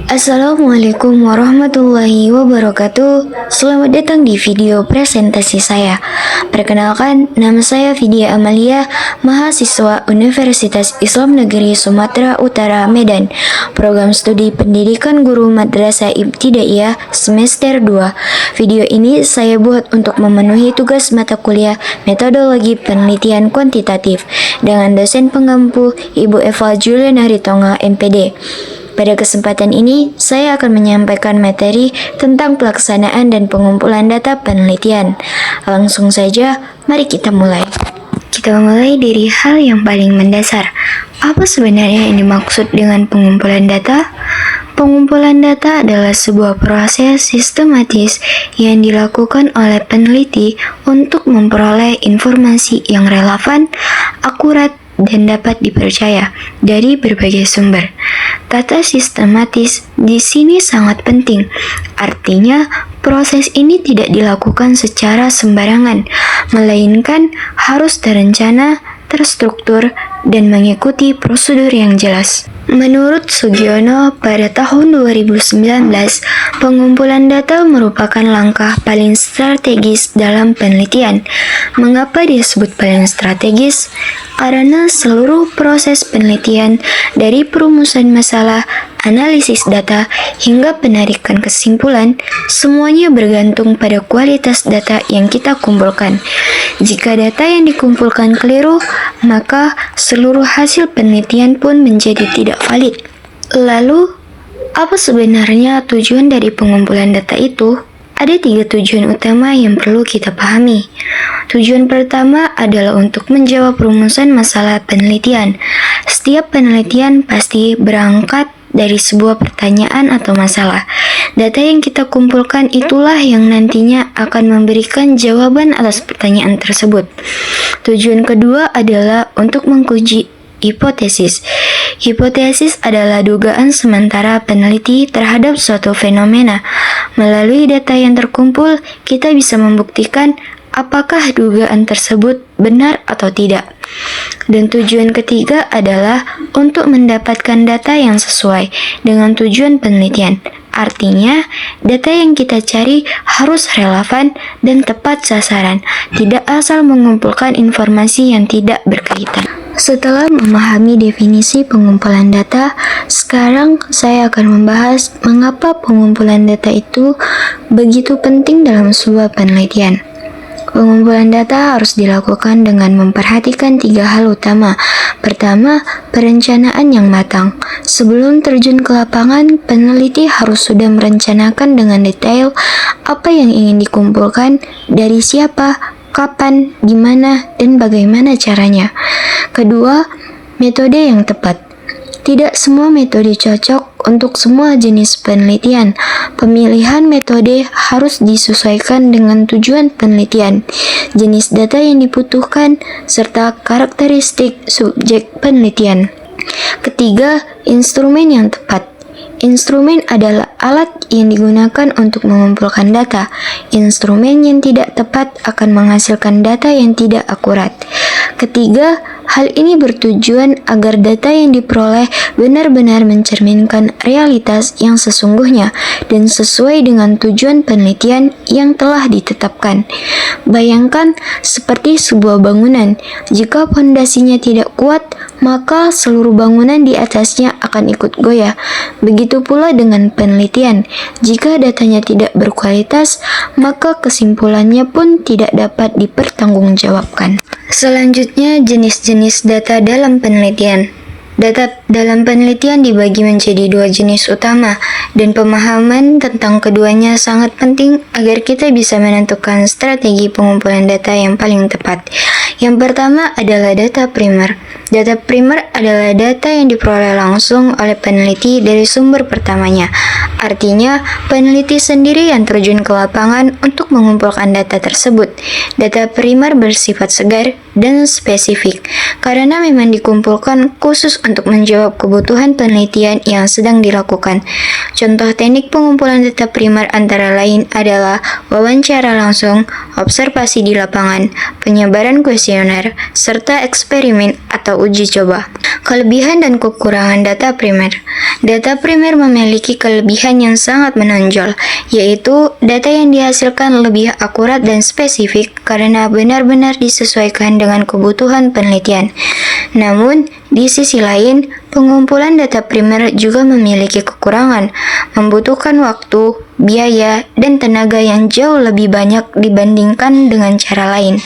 Assalamualaikum warahmatullahi wabarakatuh. Selamat datang di video presentasi saya. Perkenalkan, nama saya Vidya Amalia, mahasiswa Universitas Islam Negeri Sumatera Utara, Medan. Program Studi Pendidikan Guru Madrasah Ibtidaiyah semester 2. Video ini saya buat untuk memenuhi tugas mata kuliah Metodologi Penelitian Kuantitatif dengan dosen pengampu Ibu Eva Juliana Ritonga, MPD. Pada kesempatan ini, saya akan menyampaikan materi tentang pelaksanaan dan pengumpulan data penelitian. Langsung saja, mari kita mulai. Kita mulai dari hal yang paling mendasar. Apa sebenarnya yang dimaksud dengan pengumpulan data? Pengumpulan data adalah sebuah proses sistematis yang dilakukan oleh peneliti untuk memperoleh informasi yang relevan, akurat, dan dapat dipercaya dari berbagai sumber. Kata sistematis di sini sangat penting. Artinya, proses ini tidak dilakukan secara sembarangan, melainkan harus terencana, terstruktur, dan mengikuti prosedur yang jelas. Menurut Sugiono, pada tahun 2019, pengumpulan data merupakan langkah paling strategis dalam penelitian. Mengapa disebut paling strategis? Karena seluruh proses penelitian dari perumusan masalah, analisis data, hingga penarikan kesimpulan, semuanya bergantung pada kualitas data yang kita kumpulkan. Jika data yang dikumpulkan keliru, maka seluruh hasil penelitian pun menjadi tidak valid. Lalu, apa sebenarnya tujuan dari pengumpulan data itu? Ada 3 tujuan utama yang perlu kita pahami. Tujuan pertama adalah untuk menjawab rumusan masalah penelitian. Setiap penelitian pasti berangkat dari sebuah pertanyaan atau masalah. Data yang kita kumpulkan itulah yang nantinya akan memberikan jawaban atas pertanyaan tersebut. Tujuan kedua adalah untuk menguji hipotesis. Hipotesis adalah dugaan sementara peneliti terhadap suatu fenomena. Melalui data yang terkumpul, kita bisa membuktikan apakah dugaan tersebut benar atau tidak. Dan tujuan ketiga adalah untuk mendapatkan data yang sesuai dengan tujuan penelitian. Artinya, data yang kita cari harus relevan dan tepat sasaran, tidak asal mengumpulkan informasi yang tidak berkaitan. Setelah memahami definisi pengumpulan data, sekarang saya akan membahas mengapa pengumpulan data itu begitu penting dalam sebuah penelitian. Pengumpulan data harus dilakukan dengan memperhatikan 3 hal utama. Pertama, perencanaan yang matang. Sebelum terjun ke lapangan, peneliti harus sudah merencanakan dengan detail apa yang ingin dikumpulkan, dari siapa, kapan, di mana, dan bagaimana caranya. Kedua, metode yang tepat. Tidak semua metode cocok untuk semua jenis penelitian. Pemilihan metode harus disesuaikan dengan tujuan penelitian, jenis data yang dibutuhkan, serta karakteristik subjek penelitian. Ketiga, instrumen yang tepat. Instrumen adalah alat yang digunakan untuk mengumpulkan data. Instrumen yang tidak tepat akan menghasilkan data yang tidak akurat. Ketiga, hal ini bertujuan agar data yang diperoleh benar-benar mencerminkan realitas yang sesungguhnya dan sesuai dengan tujuan penelitian yang telah ditetapkan. Bayangkan seperti sebuah bangunan. Jika fondasinya tidak kuat, maka seluruh bangunan di atasnya akan ikut goyah. Begitu pula dengan penelitian. Jika datanya tidak berkualitas, maka kesimpulannya pun tidak dapat dipertanggungjawabkan. Selanjutnya, jenis-jenis data dalam penelitian. Data dalam penelitian dibagi menjadi 2 jenis utama, dan pemahaman tentang keduanya sangat penting agar kita bisa menentukan strategi pengumpulan data yang paling tepat. Yang pertama adalah data primer. Data primer adalah data yang diperoleh langsung oleh peneliti dari sumber pertamanya. Artinya, peneliti sendiri yang terjun ke lapangan untuk mengumpulkan data tersebut. Data primer bersifat segar dan spesifik, karena memang dikumpulkan khusus untuk menjawab kebutuhan penelitian yang sedang dilakukan. Contoh teknik pengumpulan data primer antara lain adalah wawancara langsung, observasi di lapangan, penyebaran kuesioner, serta eksperimen atau uji coba. Kelebihan dan kekurangan data primer. Data primer memiliki kelebihan yang sangat menonjol, yaitu data yang dihasilkan lebih akurat dan spesifik karena benar-benar disesuaikan dengan kebutuhan penelitian. Namun, di sisi lain, pengumpulan data primer juga memiliki kekurangan, membutuhkan waktu, biaya, dan tenaga yang jauh lebih banyak dibandingkan dengan cara lain.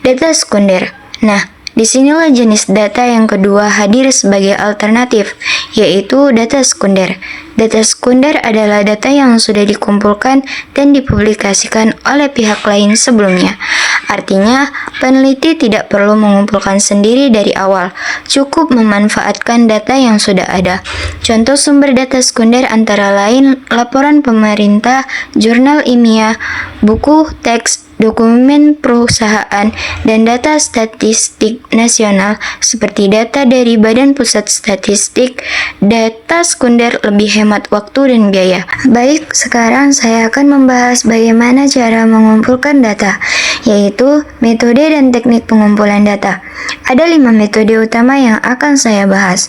Data sekunder. Nah, disinilah jenis data yang kedua hadir sebagai alternatif, yaitu data sekunder. Data sekunder adalah data yang sudah dikumpulkan dan dipublikasikan oleh pihak lain sebelumnya. Artinya, peneliti tidak perlu mengumpulkan sendiri dari awal, cukup memanfaatkan data yang sudah ada. Contoh sumber data sekunder antara lain laporan pemerintah, jurnal ilmiah, buku teks, dokumen perusahaan, dan data statistik nasional seperti data dari Badan Pusat Statistik. Data sekunder lebih hemat waktu dan biaya. Baik, sekarang saya akan membahas bagaimana cara mengumpulkan data, yaitu metode dan teknik pengumpulan data. Ada 5 metode utama yang akan saya bahas.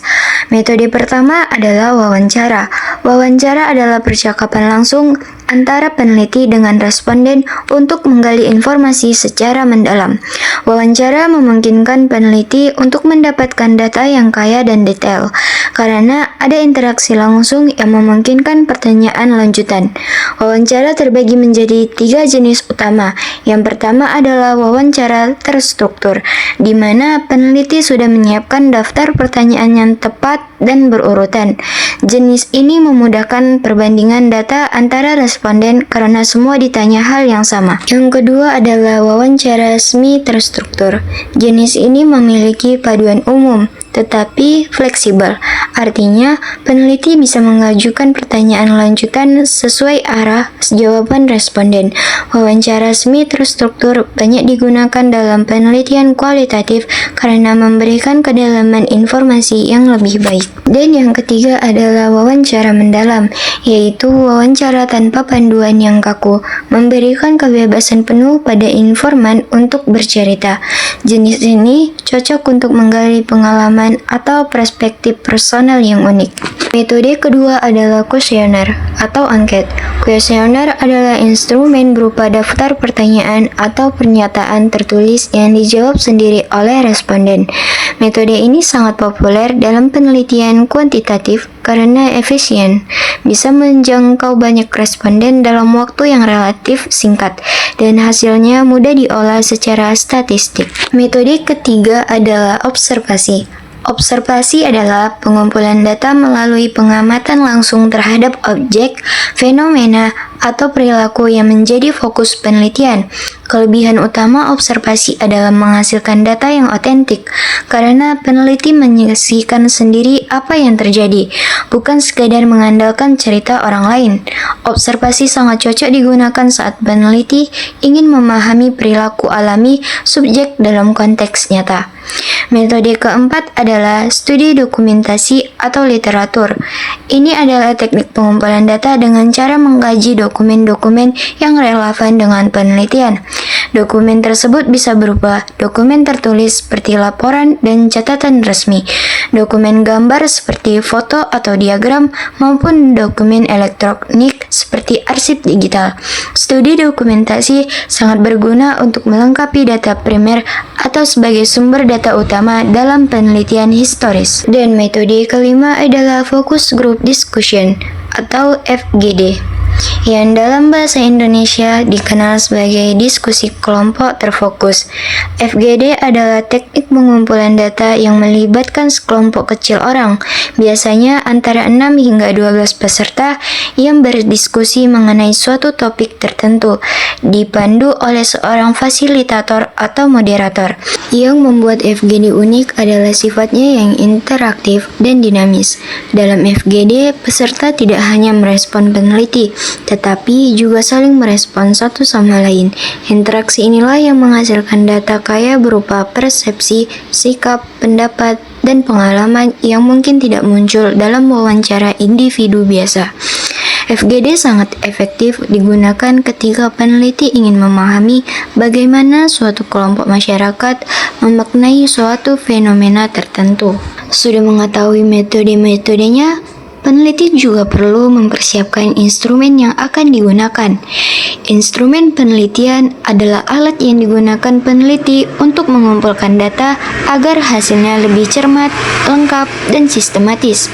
Metode pertama adalah wawancara. Wawancara adalah percakapan langsung antara peneliti dengan responden untuk menggali informasi secara mendalam. Wawancara memungkinkan peneliti untuk mendapatkan data yang kaya dan detail, karena ada interaksi langsung yang memungkinkan pertanyaan lanjutan. Wawancara terbagi menjadi 3 jenis utama. Yang pertama adalah wawancara terstruktur, di mana peneliti sudah menyiapkan daftar pertanyaan yang tepat dan berurutan. Jenis ini memudahkan perbandingan data antara responden karena semua ditanya hal yang sama. Yang kedua adalah wawancara semi terstruktur. Jenis ini memiliki paduan umum, tetapi fleksibel. Artinya, peneliti bisa mengajukan pertanyaan lanjutan sesuai arah jawaban responden. Wawancara semi terstruktur banyak digunakan dalam penelitian kualitatif karena memberikan kedalaman informasi yang lebih baik. Dan yang ketiga adalah wawancara mendalam, yaitu wawancara tanpa panduan yang kaku, memberikan kebebasan penuh pada informan untuk bercerita. Jenis ini cocok untuk menggali pengalaman atau perspektif personal yang unik. Metode kedua adalah kuesioner atau angket. Kuesioner adalah instrumen berupa daftar pertanyaan atau pernyataan tertulis yang dijawab sendiri oleh responden. Metode ini sangat populer dalam penelitian kuantitatif karena efisien, bisa menjangkau banyak responden dalam waktu yang relatif singkat, dan hasilnya mudah diolah secara statistik. Metode ketiga adalah observasi. Observasi adalah pengumpulan data melalui pengamatan langsung terhadap objek, fenomena, atau perilaku yang menjadi fokus penelitian. Kelebihan utama observasi adalah menghasilkan data yang otentik, karena peneliti menyaksikan sendiri apa yang terjadi, bukan sekadar mengandalkan cerita orang lain. Observasi sangat cocok digunakan saat peneliti ingin memahami perilaku alami subjek dalam konteks nyata. Metode keempat adalah studi dokumentasi atau literatur. Ini adalah teknik pengumpulan data dengan cara mengkaji dokumen-dokumen yang relevan dengan penelitian. Dokumen tersebut bisa berupa dokumen tertulis seperti laporan dan catatan resmi, dokumen gambar seperti foto atau diagram, maupun dokumen elektronik seperti arsip digital. Studi dokumentasi sangat berguna untuk melengkapi data primer atau sebagai sumber data utama dalam penelitian historis. Dan metode kelima adalah Focus Group Discussion atau FGD. yang dalam bahasa Indonesia dikenal sebagai diskusi kelompok terfokus. FGD adalah teknik pengumpulan data yang melibatkan sekelompok kecil orang, biasanya antara 6 hingga 12 peserta yang berdiskusi mengenai suatu topik tertentu, dipandu oleh seorang fasilitator atau moderator. Yang membuat FGD unik adalah sifatnya yang interaktif dan dinamis. Dalam FGD, peserta tidak hanya merespon peneliti, tetapi juga saling merespon satu sama lain. Interaksi inilah yang menghasilkan data kaya berupa persepsi, sikap, pendapat, dan pengalaman yang mungkin tidak muncul dalam wawancara individu biasa. FGD sangat efektif digunakan ketika peneliti ingin memahami bagaimana suatu kelompok masyarakat memaknai suatu fenomena tertentu. Sudah mengetahui metode-metodenya, peneliti juga perlu mempersiapkan instrumen yang akan digunakan. Instrumen penelitian adalah alat yang digunakan peneliti untuk mengumpulkan data agar hasilnya lebih cermat, lengkap, dan sistematis.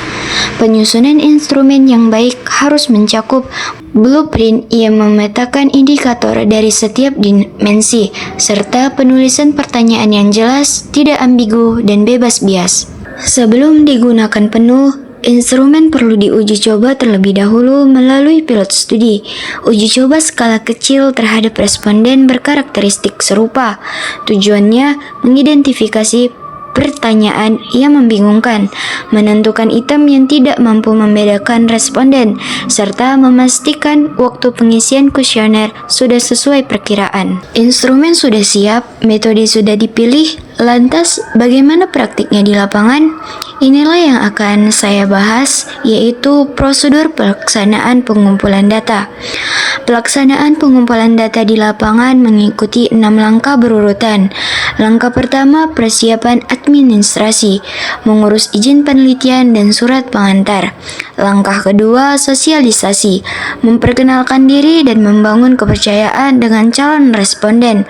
Penyusunan instrumen yang baik harus mencakup blueprint yang memetakan indikator dari setiap dimensi, serta penulisan pertanyaan yang jelas, tidak ambigu, dan bebas bias. Sebelum digunakan penuh, instrumen perlu diuji coba terlebih dahulu melalui pilot studi. Uji coba skala kecil terhadap responden berkarakteristik serupa. Tujuannya mengidentifikasi pertanyaan yang membingungkan, menentukan item yang tidak mampu membedakan responden, serta memastikan waktu pengisian kuesioner sudah sesuai perkiraan. Instrumen sudah siap, metode sudah dipilih, lantas bagaimana praktiknya di lapangan? Inilah yang akan saya bahas, yaitu prosedur pelaksanaan pengumpulan data. Pelaksanaan pengumpulan data di lapangan mengikuti 6 langkah berurutan. Langkah pertama, persiapan administrasi, mengurus izin penelitian dan surat pengantar. Langkah kedua, sosialisasi, memperkenalkan diri dan membangun kepercayaan dengan calon responden.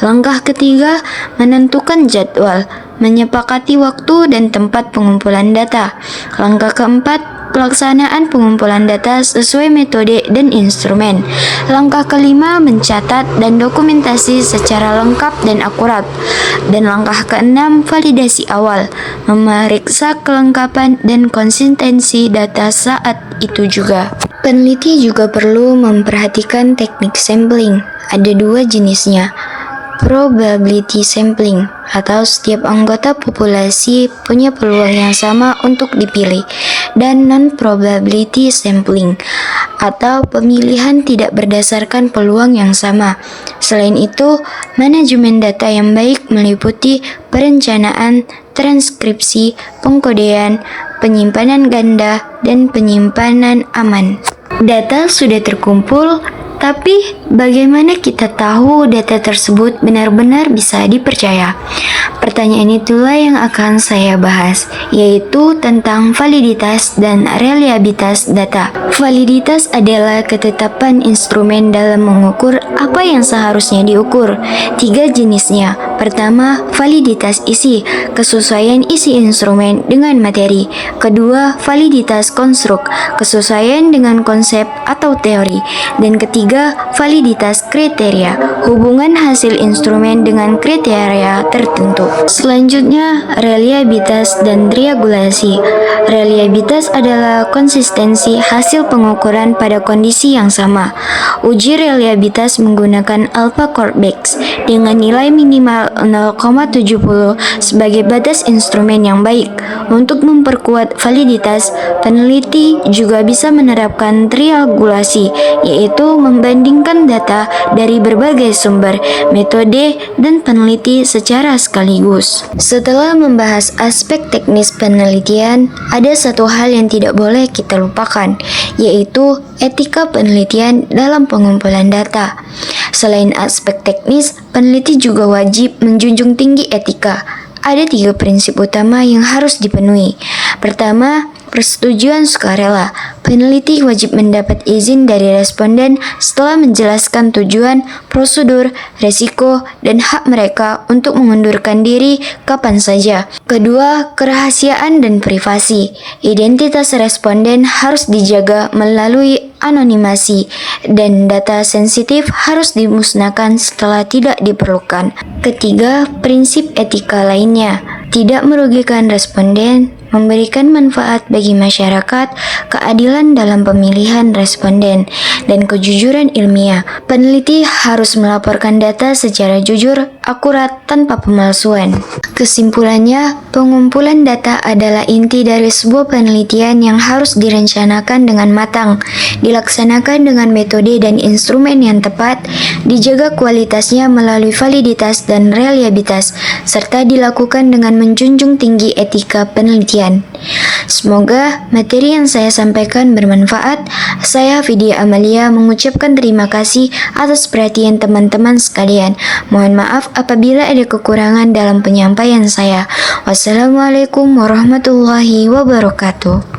Langkah ketiga, menentukan jadwal, menyepakati waktu dan tempat pengumpulan data. Langkah keempat, pelaksanaan pengumpulan data sesuai metode dan instrumen. Langkah kelima, mencatat dan dokumentasi secara lengkap dan akurat. Dan langkah keenam, validasi awal, memeriksa kelengkapan dan konsistensi data saat itu juga. Peneliti juga perlu memperhatikan teknik sampling. Ada 2 jenisnya. Probability sampling, atau setiap anggota populasi punya peluang yang sama untuk dipilih, dan non-probability sampling, atau pemilihan tidak berdasarkan peluang yang sama. Selain itu, manajemen data yang baik meliputi perencanaan, transkripsi, pengkodean, penyimpanan ganda, dan penyimpanan aman. Data sudah terkumpul, tapi bagaimana kita tahu data tersebut benar-benar bisa dipercaya? Pertanyaan itulah yang akan saya bahas, yaitu tentang validitas dan reliabilitas data. Validitas adalah ketetapan instrumen dalam mengukur apa yang seharusnya diukur. 3 jenisnya. Pertama, validitas isi, kesesuaian isi instrumen dengan materi. Kedua, validitas konstruk, kesesuaian dengan konsep atau teori. Dan ketiga, validitas kriteria, hubungan hasil instrumen dengan kriteria tertentu. Selanjutnya, reliabilitas dan triangulasi. Reliabilitas adalah konsistensi hasil pengukuran pada kondisi yang sama. Uji reliabilitas menggunakan alpha Corbex dengan nilai minimal 0,70 sebagai batas instrumen yang baik. Untuk memperkuat validitas, peneliti juga bisa menerapkan triangulasi, yaitu membandingkan data dari berbagai sumber, metode, dan peneliti secara sekaligus. Setelah membahas aspek teknis penelitian, ada satu hal yang tidak boleh kita lupakan, yaitu etika penelitian dalam pengumpulan data. Selain aspek teknis, peneliti juga wajib menjunjung tinggi etika. Ada 3 prinsip utama yang harus dipenuhi. Pertama, Persetujuan sukarela. Peneliti wajib mendapat izin dari responden setelah menjelaskan tujuan, prosedur, resiko, dan hak mereka untuk mengundurkan diri kapan saja. Kedua, kerahasiaan dan privasi. Identitas responden harus dijaga melalui anonimasi, dan data sensitif harus dimusnahkan setelah tidak diperlukan. Ketiga, prinsip etika lainnya. Tidak merugikan responden, memberikan manfaat bagi masyarakat, keadilan dalam pemilihan responden, dan kejujuran ilmiah. Peneliti harus melaporkan data secara jujur, akurat, tanpa pemalsuan. Kesimpulannya, pengumpulan data adalah inti dari sebuah penelitian yang harus direncanakan dengan matang, dilaksanakan dengan metode dan instrumen yang tepat, dijaga kualitasnya melalui validitas dan reliabilitas, serta dilakukan dengan menjunjung tinggi etika penelitian. Semoga materi yang saya sampaikan bermanfaat. Saya Vidya Amalia mengucapkan terima kasih atas perhatian teman-teman sekalian. Mohon maaf apabila ada kekurangan dalam penyampaian saya. Wassalamualaikum warahmatullahi wabarakatuh.